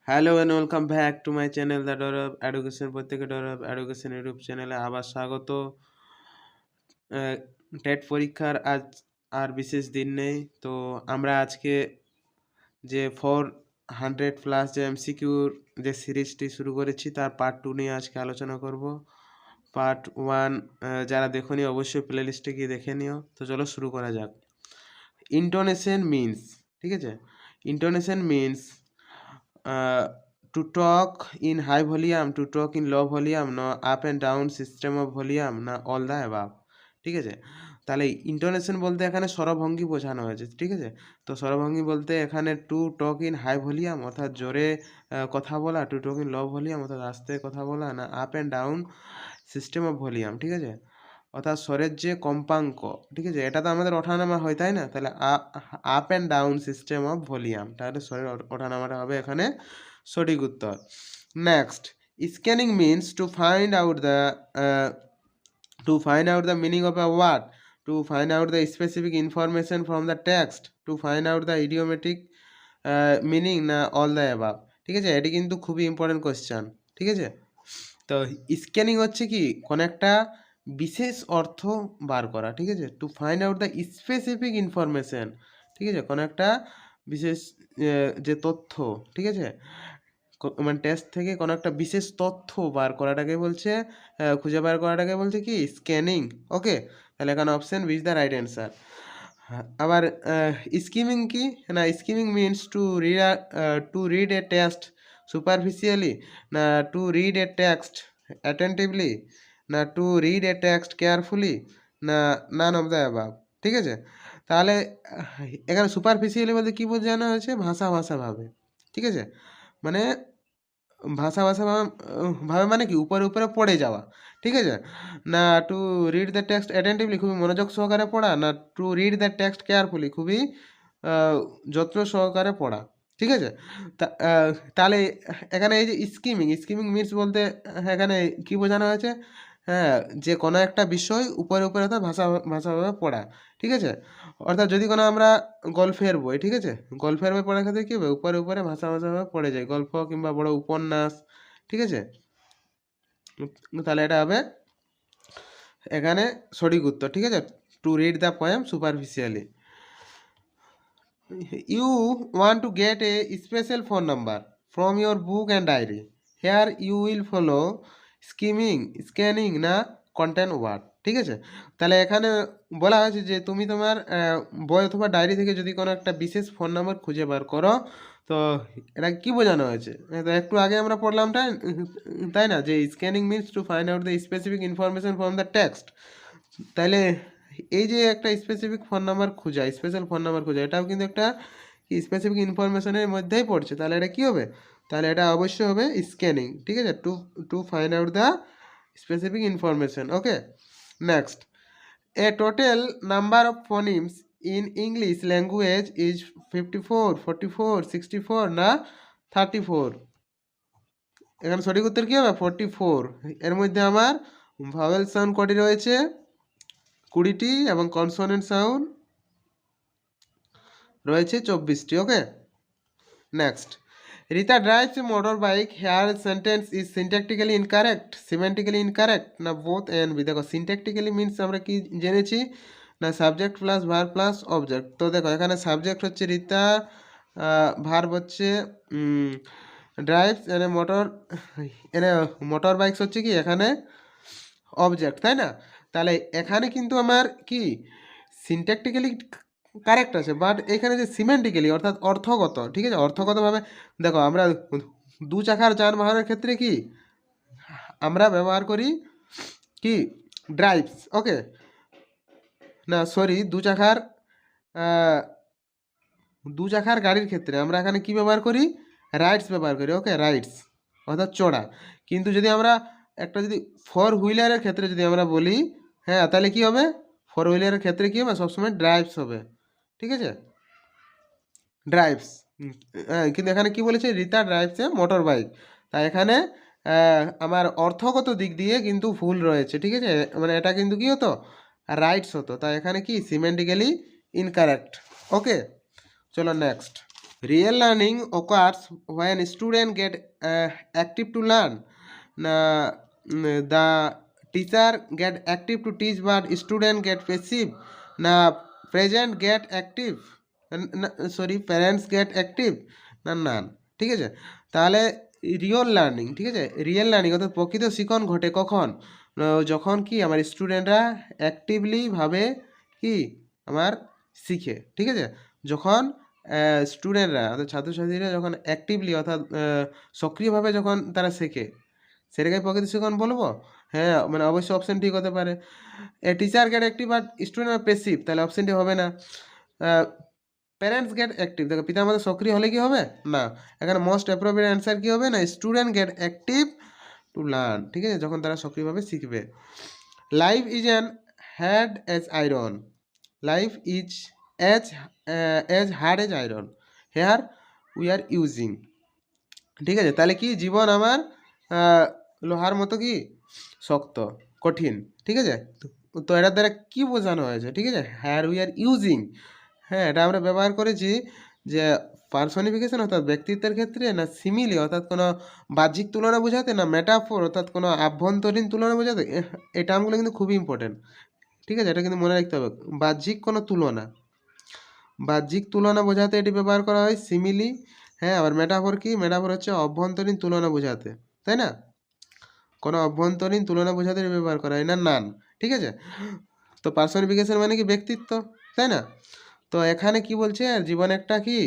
Hello and welcome back to my channel the door of education. প্রত্যেকে door of education YouTube চ্যানেলে আবার স্বাগত। TET পরীক্ষার আজ আর বিশেষ দিন নেই, তো আমরা আজকে যে 400+ যে এমসিকিউর যে সিরিজটি শুরু করেছি তার পার্ট 2 নিয়ে আজকে আলোচনা করব। পার্ট 1 যারা দেখোনি অবশ্যই প্লে লিস্টে গিয়ে দেখে নিও। তো চলো শুরু করা যাক। ইন্টোনেশন মিনস, ঠিক আছে, intonation means to talk in high volume, to talk in low volume, না up and down system of volume, না অল দ্য অ্যাবাভ। ঠিক আছে, তাহলে ইন্টোনেশন বলতে এখানে স্বরভঙ্গি বোঝানো হয়েছে। ঠিক আছে, তো স্বরভঙ্গি বলতে এখানে to talk in high volume অর্থাৎ জোরে কথা বলা, to talk in low volume অর্থাৎ আস্তে কথা বলা, না up and down system of volume. ঠিক আছে, অর্থাৎ স্বরের যে কম্পাঙ্ক, ঠিক আছে, এটা তো আমাদের ওঠানামা হয় তাই না, তাহলে up and down system of volume, তাহলে স্বরের ওঠানামাটা হবে এখানে সঠিক উত্তর। Next, scanning means to find out the meaning of a word, to find out the specific information from the text, to find out the idiomatic meaning, না all the above। ঠিক আছে, এটি কিন্তু খুবই ইম্পর্টেন্ট কোয়েশ্চেন। ঠিক আছে, তো scanning হচ্ছে কি কোন একটা বিশেষ অর্থ বার করা। ঠিক আছে, two find out the specific information, ঠিক আছে, কোন একটা বিশেষ যে তথ্য, ঠিক আছে, মানে টেস্ট থেকে কোনো একটা বিশেষ তথ্য বার করাটাকে বলছে, খুঁজে বার করাটাকে বলছে কি স্ক্যানিং। ওকে, তাহলে এখানে option B is the right answer. আবার স্কিমিং কি না, skimming means to read a text superficially, না to read a text attentively, না to read a text carefully, না নান অফ দ্য অ্যাবাভ। ঠিক আছে, তাহলে এখানে সুপারফিশিয়ালি বলতে কী বোঝানো হয়েছে, ভাষাভাবে। ঠিক আছে, মানে ভাবে মানে কি উপরে উপরে পড়ে যাওয়া। ঠিক আছে, না to read the text attentively খুবই মনোযোগ সহকারে পড়া, না to read the text carefully খুবই যত্ন সহকারে পড়া। ঠিক আছে, তাহলে এখানে এই যে স্কিমিং মিনস বলতে এখানে কি বোঝানো হয়েছে, হ্যাঁ, যে কোনো একটা বিষয় উপরে উপরে অর্থাৎ ভাষাভাবে পড়া। ঠিক আছে, অর্থাৎ যদি কোনো আমরা গল্পের বই, ঠিক আছে, গল্পের বই পড়ার ক্ষেত্রে কী হবে, উপরে উপরে ভাষাভাবে পড়ে যায়, গল্প কিংবা বড় উপন্যাস। ঠিক আছে, তাহলে এটা হবে এখানে সঠিক উত্তর। ঠিক আছে, to read the poem superficially. You want to get a special phone number from your book and diary, here you will follow scanning, না কন্টেন্ট ওয়ার্ড। ঠিক আছে, তাহলে এখানে বলা হয়েছে যে তুমি তোমার বই অথবা ডায়েরি থেকে যদি কোনো একটা বিশেষ ফোন নাম্বার খুঁজে বার করো, তো এটা কি বোঝানো হয়েছে, তো একটু আগে আমরা পড়লাম তাই না, যে scanning means to find out the specific information from the text. তাইলে এই যে একটা স্পেসিফিক ফোন নাম্বার খোঁজা, স্পেশাল ফোন নাম্বার খোঁজা, এটাও কিন্তু একটা স্পেসিফিক ইনফরমেশনের মধ্যেই পড়ছে, তাহলে এটা কী হবে, তাহলে এটা অবশ্যই হবে স্ক্যানিং। ঠিক আছে, to to find out the specific information. Okay, next, a total number of phonemes in English language is 54, 44, 64, না 34। এখানে সঠিক উত্তর কী হবে, 44। এর মধ্যে আমার ভাওয়েল সাউন্ড কটি রয়েছে, 20টি, এবং কনসোনেন্ট সাউন্ড রয়েছে 24টি। Okay, next, Rita drives a motor bike, here sentence is syntactically incorrect, semantically incorrect, না বোথ অ্যান্ড বি। দেখো সিনট্যাকটিক্যালি মিনস আমরা কি জেনেছি, না subject plus verb plus object. তো দেখো এখানে সাবজেক্ট হচ্ছে রিতা, ভার্ব হচ্ছে ড্রাইভস, এনে মোটর বাইকস হচ্ছে কি এখানে অবজেক্ট, তাই না, তাহলে এখানে কিন্তু আমার কি সিনট্যাকটিক্যালি কারেক্ট আছে, বাট এখানে যে সিমেন্টিক্যালি অর্থাৎ অর্থগত, ঠিক আছে, অর্থগতভাবে দেখো আমরা দু চাকার যানবাহনের ক্ষেত্রে কি আমরা ব্যবহার করি কি ড্রাইভস। ওকে, না সরি, দু চাকার গাড়ির ক্ষেত্রে আমরা এখানে কি ব্যবহার করি, রাইডস ব্যবহার করি। ওকে, রাইডস অর্থাৎ চড়া। কিন্তু যদি আমরা যদি ফোর হুইলারের ক্ষেত্রে যদি আমরা বলি, হ্যাঁ, তাহলে কি হবে, ফোর হুইলারের ক্ষেত্রে কি হবে, সবসময় ড্রাইভস হবে। ঠিক আছে, ড্রাইভস। হ্যাঁ, কিন্তু এখানে কি বলেছে, Rita drives a motor bike, তাই এখানে আমার অর্থগত দিক দিয়ে কিন্তু ভুল রয়েছে। ঠিক আছে, মানে এটা কিন্তু কি হতো, রাইটস হতো, তাই এখানে কি সিমেন্টিক্যালি ইনকারেক্ট। ওকে, চলো next, real learning occurs when student get active to learn. The teacher get active to teach but student get passive. না present get active, sorry parents get active, না ঠিক আছে। তাহলে রিয়েল লার্নিং, ঠিক আছে, রিয়েল লার্নিং অর্থাৎ প্রকৃত শিখন ঘটে কখন, যখন কি আমার স্টুডেন্টরা অ্যাক্টিভলি ভাবে কি আমার শিখে, ঠিক আছে। যখন স্টুডেন্টরা অর্থাৎ ছাত্রছাত্রীরা যখন অ্যাক্টিভলি অর্থাৎ সক্রিয়ভাবে যখন তারা শেখে, সেটাকে প্রকৃত শিখন বলবো। হ্যাঁ, মানে অবশ্যই অপশন ঠিক হতে পারে। Teacher get active but student passive, তাহলে অপশনটি হবে না। প্যারেন্টস গেট অ্যাক্টিভ, দেখো পিতা আমাদের সক্রিয় হলে কি হবে না, এখানে মোস্ট অ্যাপ্রোপ্রিয়েট অ্যান্সার কি হবে না, student get active to learn, ঠিক আছে, যখন তারা সক্রিয়ভাবে শিখবে। Life is an had as iron, life is as hard as iron, here we are using, ঠিক আছে। তাহলে কি জীবন আমার লোহার মতো কি শক্ত কঠিন, ঠিক আছে। তো এটার দ্বারা কি বোঝানো হয়েছে, ঠিক আছে, হেয়ার উই আর ইউজিং, হ্যাঁ এটা আমরা ব্যবহার করেছি যে পার্সনিফিকেশন অর্থাৎ ব্যক্তিত্বের ক্ষেত্রে, না সিমিলি অর্থাৎ কোনো বাহ্যিক তুলনা বোঝাতে, না মেটাফোর অর্থাৎ কোনো আভ্যন্তরীণ তুলনা বোঝাতে। এই টার্মগুলো কিন্তু খুবই ইম্পর্টেন্ট, ঠিক আছে, এটা কিন্তু মনে রাখতে হবে। বাহ্যিক কোনো তুলনা, বাহ্যিক তুলনা বোঝাতে এটি ব্যবহার করা হয় সিমিলি, হ্যাঁ। আবার মেটাফোর কি, মেটাফোর হচ্ছে অভ্যন্তরীণ তুলনা বোঝাতে, তাই না, কোনো অভ্যন্তরীণ তুলনা বোঝাতে ব্যবহার করা হয়, না নান, ঠিক আছে। তো পার্সনিফিকেশন মানে কি ব্যক্তিত্ব, তাই না। তো এখানে কি বলছে, জীবন একটা কি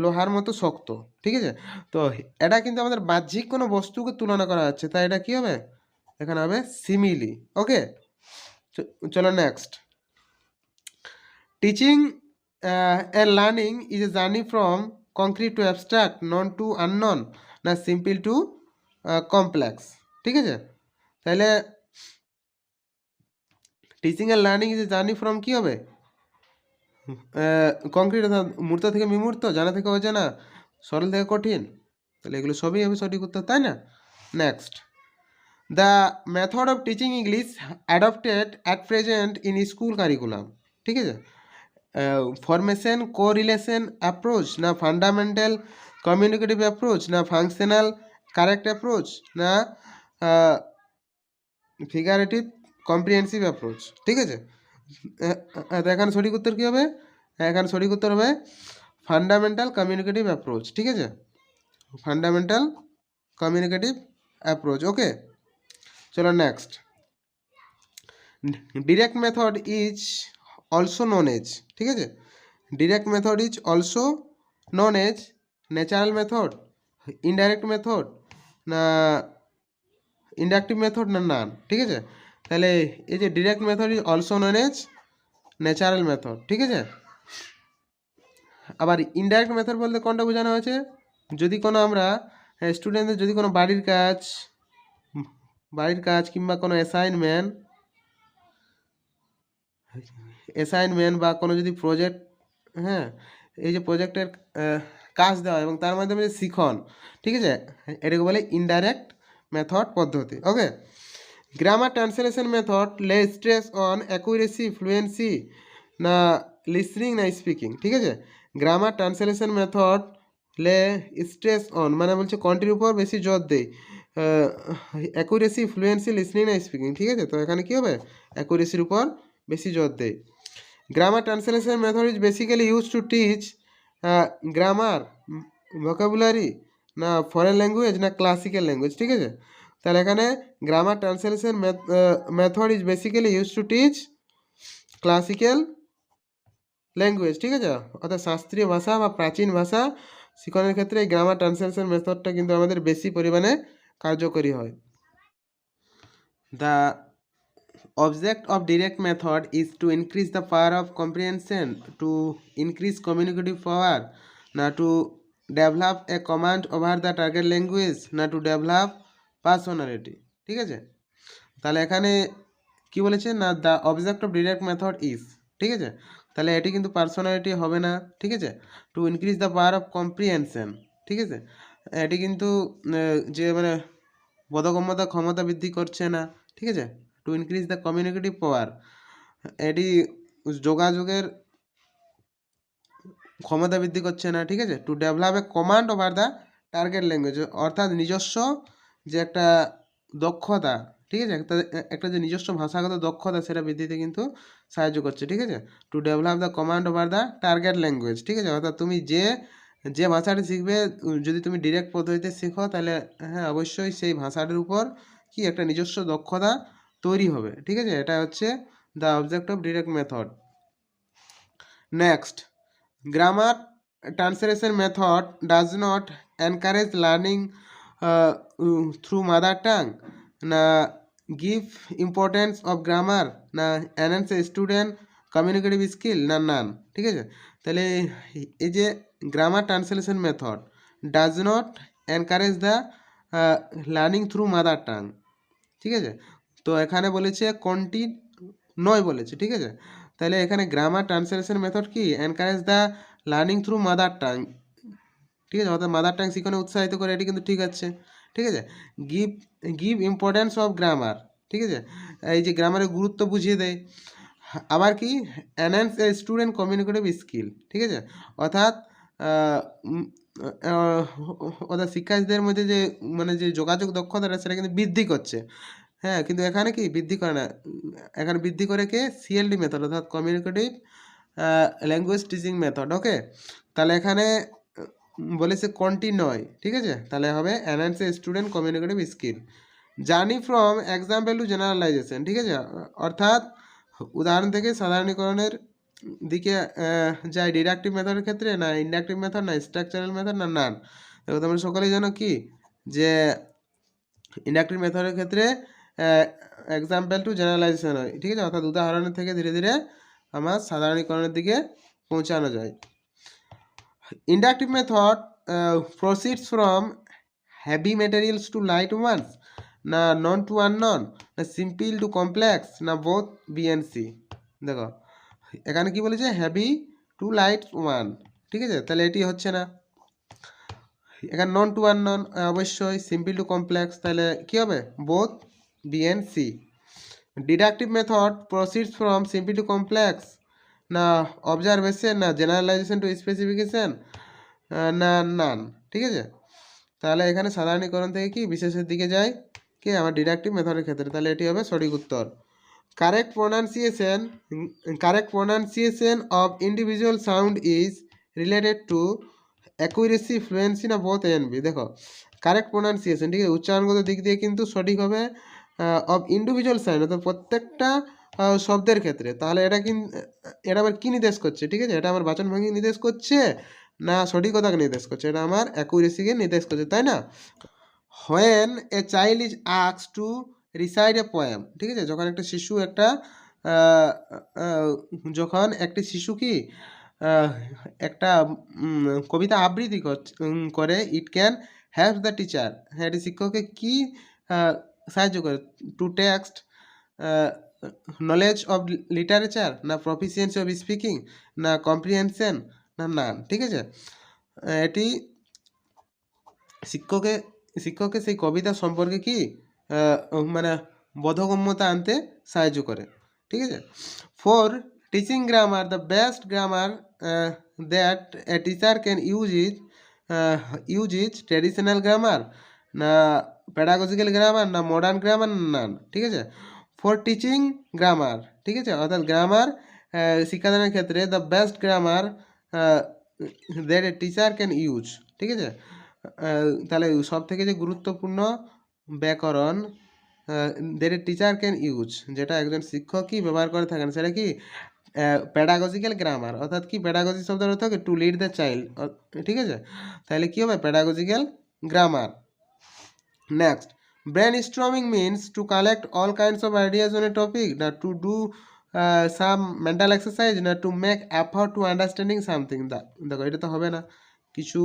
লোহার মতো শক্ত, ঠিক আছে। তো এটা কিন্তু আমাদের বাহ্যিক কোনো বস্তুকে তুলনা করা হচ্ছে, তাই এটা কি হবে, এখানে হবে সিমিলি। ওকে, চলো next. Teaching and learning is a journey from concrete to abstract, known to unknown, না সিম্পল টু কমপ্লেক্স, ঠিক আছে। তাহলে teaching and learning is a journey from কী হবে, কংক্রিট অর্থাৎ মূর্ত থেকে বিমূর্ত, জানা থেকে অজানা, সরল থেকে কঠিন, তাহলে এগুলো সবই হবে সঠিক উত্তর, তাই না। Next, the method of teaching English adopted at present in school curriculum, ঠিক আছে। ফরমেশন কোরিলেশন অ্যাপ্রোচ, না ফান্ডামেন্টাল কমিউনিকেটিভ অ্যাপ্রোচ, না ফাংশনাল কারেক্ট অ্যাপ্রোচ, না ফিগারেটিভ কম্প্রিহেন্সিভ অ্যাপ্রোচ, ঠিক আছে। এখানে সঠিক উত্তর কী হবে, এখানে সঠিক উত্তর হবে ফান্ডামেন্টাল কমিউনিকেটিভ অ্যাপ্রোচ, ঠিক আছে, ফান্ডামেন্টাল কমিউনিকেটিভ অ্যাপ্রোচ। ওকে, চলো next. Direct method is also known as, ঠিক আছে, direct method is also known as natural method, indirect method, না ইন্ডাকটিভ মেথড, না নান, ঠিক আছে। তাহলে এই যে direct method is also known as natural method, ঠিক আছে। আবার ইনডাইরেক্ট মেথড বলতে কোনটা বোঝানো হয়েছে, যদি কোনো আমরা স্টুডেন্টদের যদি কোনো বাড়ির কাজ কিংবা কোনো অ্যাসাইনমেন্ট বা কোনো যদি প্রজেক্ট, হ্যাঁ এই যে প্রজেক্টের কাজ দেওয়া এবং তার মাধ্যমে যে শিখন, ঠিক আছে, এটাকে বলে ইনডাইরেক্ট মেথড পদ্ধতি। ওকে, গ্রামার ট্রান্সলেশন মেথড লে স্ট্রেস অন অ্যাকুরেসি, ফ্লুয়েন্সি, না লিসনিং, না স্পিকিং, ঠিক আছে। গ্রামার ট্রান্সলেশন মেথড লে স্ট্রেস অন মানে বলছে কোনটির উপর বেশি জোর দেয়, অ্যাকুরেসি, ফ্লুয়েন্সি, লিসনিং, না স্পিকিং, ঠিক আছে। তো এখানে কী হবে, অ্যাকুরেসির উপর বেশি জোর দেয়। Grammar translation method is basically use to teach grammar, vocabulary, না ফরেন ল্যাঙ্গুয়েজ, না ক্লাসিক্যাল ল্যাঙ্গুয়েজ, ঠিক আছে। তাহলে এখানে grammar translation method is basically use to teach classical language, ঠিক আছে, অর্থাৎ শাস্ত্রীয় ভাষা বা প্রাচীন ভাষা শিখনের ক্ষেত্রে এই গ্রামার ট্রান্সলেশন মেথডটা কিন্তু আমাদের বেশি পরিমাণে কার্যকরী হয়। The object of direct method is to increase the power of comprehension, to increase communicative power, না to develop a command over the target language, না to develop personality, ঠিক আছে। তাহলে এখানে কি বলেছে না, the object of direct method is, ঠিক আছে। তাহলে এটি কিন্তু পার্সোনালিটি হবে না, ঠিক আছে। To increase the power of comprehension, ঠিক আছে, এটি কিন্তু যে মানে বোধগম্যতা ক্ষমতা বৃদ্ধি করছে না, ঠিক আছে। টু ইনক্রিজ দ্য কমিউনিকেটিভ পাওয়ার, এটি যোগাযোগের ক্ষমতা বৃদ্ধি করছে না, ঠিক আছে। To develop a command over the target language, অর্থাৎ নিজস্ব যে একটা দক্ষতা, ঠিক আছে, একটা যে নিজস্ব ভাষাগত দক্ষতা সেটা বৃদ্ধিতে কিন্তু সাহায্য করছে, ঠিক আছে। To develop the command over the target language, ঠিক আছে, অর্থাৎ তুমি যে যে ভাষাটি শিখবে, যদি তুমি ডিরেক্ট পদ্ধতিতে শেখো তাহলে হ্যাঁ অবশ্যই সেই ভাষাটির উপর কি একটা নিজস্ব দক্ষতা তৈরি হবে, ঠিক আছে। এটা হচ্ছে the object of direct method. Next, grammar translation method does not encourage learning through mother tongue, না give importance of grammar, না enhance student communicative skill, না নান, ঠিক আছে। তাহলে এই যে grammar translation method does not encourage the learning through mother tongue, ঠিক আছে। তো এখানে বলেছে কোনটি নয় বলেছে, ঠিক আছে। তাহলে এখানে গ্রামার ট্রান্সলেশন মেথড কি encourage the learning through mother tongue, ঠিক আছে, অর্থাৎ মাদার টাং শিখানো উৎসাহিত করে, এটি কিন্তু ঠিক আছে, ঠিক আছে। Give give importance of grammar, ঠিক আছে, এই যে গ্রামারের গুরুত্ব বুঝিয়ে দেয়। আবার কি enhance a student communicative skill, ঠিক আছে, অর্থাৎ অর্থাৎ শিক্ষার্থীদের মধ্যে যে মানে যে যোগাযোগ দক্ষতাটা সেটা কিন্তু বৃদ্ধি করছে, হ্যাঁ। কিন্তু এখানে কি বৃদ্ধি করে না, এখানে বৃদ্ধি করে কে সিএলডি মেথড, অর্থাৎ communicative language teaching method, okay. তাহলে এখানে বলেছে কোনটি নয়, ঠিক আছে, তাহলে হবে enhance a student communicative skill. Journey from example to generalisation, ঠিক আছে, অর্থাৎ উদাহরণ থেকে সাধারণীকরণের দিকে যায় ডিডাকটিভ মেথডের ক্ষেত্রে, না ইন্ডাকটিভ মেথড, না স্ট্রাকচারাল মেথড, না নান। দেখো তোমরা সকলেই জানো কি যে ইন্ডাকটিভ মেথডের ক্ষেত্রে এক্সাম্পল টু জেনারেলাইজেশন হয়, ঠিক আছে, অর্থাৎ উদাহরণের থেকে ধীরে ধীরে আমার সাধারণীকরণের দিকে পৌঁছানো যায়। Inductive method proceeds from heavy materials to light ones, না নন টু আননন, না সিম্পল টু কমপ্লেক্স, না বোথ বিএনসি। দেখো এখানে কি বলেছে হেভি টু লাইট ওয়ান, ঠিক আছে, তাহলে এটি হচ্ছে না। এখানে নন টু আননন অবশ্যই, সিম্পল টু কমপ্লেক্স, তাহলে কী হবে both B and C. Deductive method proceeds from simple to complex, না অবজারভেশন, না জেনারেলাইজেশন টু স্পেসিফিকেশন, না নান, ঠিক আছে। তাহলে এখানে সাধারণীকরণ থেকে কি বিশেষের দিকে যায় কি আমার ডিডাকটিভ মেথডের ক্ষেত্রে, তাহলে এটি হবে সঠিক উত্তর। Correct pronunciation of individual sound is related to accuracy, fluency, না বোথ এ এন্ড বি। দেখো কারেক্ট প্রোনাউন্সিয়েশন, ঠিক আছে, উচ্চারণগত দিক দিয়ে কিন্তু সঠিক হবে অফ ইন্ডিভিজুয়াল সাউন্ড, অর্থাৎ প্রত্যেকটা শব্দের ক্ষেত্রে। তাহলে এটা এটা আবার কী নির্দেশ করছে, ঠিক আছে, এটা আমার বাচনভঙ্গি নির্দেশ করছে না সঠিকতাকে নির্দেশ করছে, এটা আমার অ্যাকুরেসিকে নির্দেশ করছে, তাই না। When a child is asked to recite a poem, ঠিক আছে, যখন একটা শিশু যখন একটি শিশু কি একটা কবিতা আবৃত্তি করে, it can help the teacher, হ্যাঁ এটি শিক্ষককে কি সাহায্য করে, to text knowledge of literature, না প্রফিসিয়েন্সি অফ স্পিকিং, না কম্প্রিহেনশন, না নান, ঠিক আছে। এটি শিক্ষককে সেই কবিতা সম্পর্কে কি মানে বোধগম্যতা আনতে সাহায্য করে, ঠিক আছে। For teaching grammar the best grammar that a teacher can use is traditional grammar, না প্যাডাগজিক্যাল গ্রামার, না মডার্ন গ্রামার, নান, ঠিক আছে। ফর টিচিং গ্রামার, ঠিক আছে, অর্থাৎ গ্রামার শিক্ষাদানের ক্ষেত্রে the best grammar that a teacher can use, ঠিক আছে। তাহলে সব থেকে যে গুরুত্বপূর্ণ ব্যাকরণ that a teacher can use, যেটা একজন শিক্ষক কি ব্যবহার করে থাকেন, সেটা কি প্যাডাগজিক্যাল গ্রামার, অর্থাৎ কি প্যাডাগজি শব্দের অর্থ কি টু লিড দ্য চাইল্ড, ঠিক আছে, তাহলে কি হবে pedagogical grammar. Next, brainstorming means to collect all kinds of ideas on a topic, না to do some mental exercise, না to make effort to understanding something. দেখো এটা তো হবে না, কিছু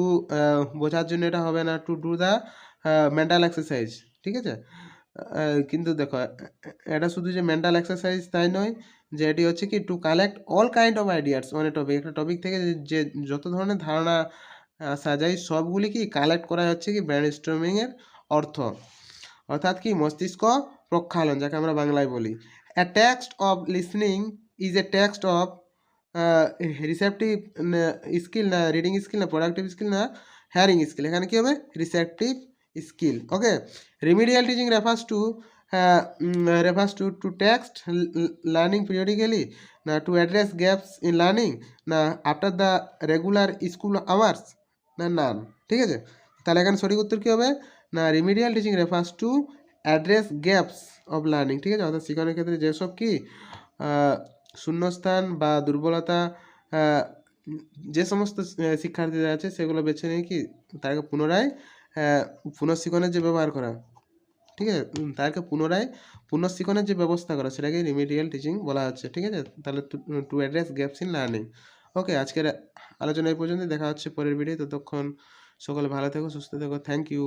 বোঝার জন্য এটা হবে না, to do the mental exercise, ঠিক আছে। কিন্তু দেখো এটা শুধু যে মেন্টাল এক্সারসাইজ তাই নয়, যে এটি হচ্ছে কি two collect all kind of ideas on a topic, একটা টপিক থেকে যে যত ধরনের ধারণা আসা যায় সবগুলি কি কালেক্ট করা হচ্ছে কি ব্রেন স্টর্মিংয়ের অর্থ, অর্থাৎ কি মস্তিষ্ক প্রক্ষালন, যাকে আমরা বাংলায় বলি। A text of listening is a text of receptive skill না রিডিং স্কিল না প্রোডাক্টিভ স্কিল না হেয়ারিং স্কিল, এখানে কী হবে receptive skill. Okay, remedial teaching refers to text learning periodically, না to address gaps in learning, না after the regular school hours, না none. ঠিক আছে, তাহলে এখানে সঠিক উত্তর কী হবে না remedial teaching refers to address gaps of learning. ঠিক আছে, অর্থাৎ শিক্ষণের ক্ষেত্রে যেসব কি শূন্যস্থান বা দুর্বলতা যে সমস্ত শিক্ষার্থীদের আছে সেগুলো বেছে নিয়ে কি তাকে পুনরায় পুনঃশিক্ষণের যে ব্যবহার করা, ঠিক আছে, তাদেরকে পুনঃশিক্ষণের যে ব্যবস্থা করা সেটাকে রিমিডিয়াল টিচিং বলা হচ্ছে। ঠিক আছে, তাহলে to address gaps in learning. Okay, আজকের আলোচনা এই পর্যন্ত, দেখা হচ্ছে পরের ভিডিও। ততক্ষণ সকলে ভালো থেকো, সুস্থ থেকো, থ্যাংক ইউ।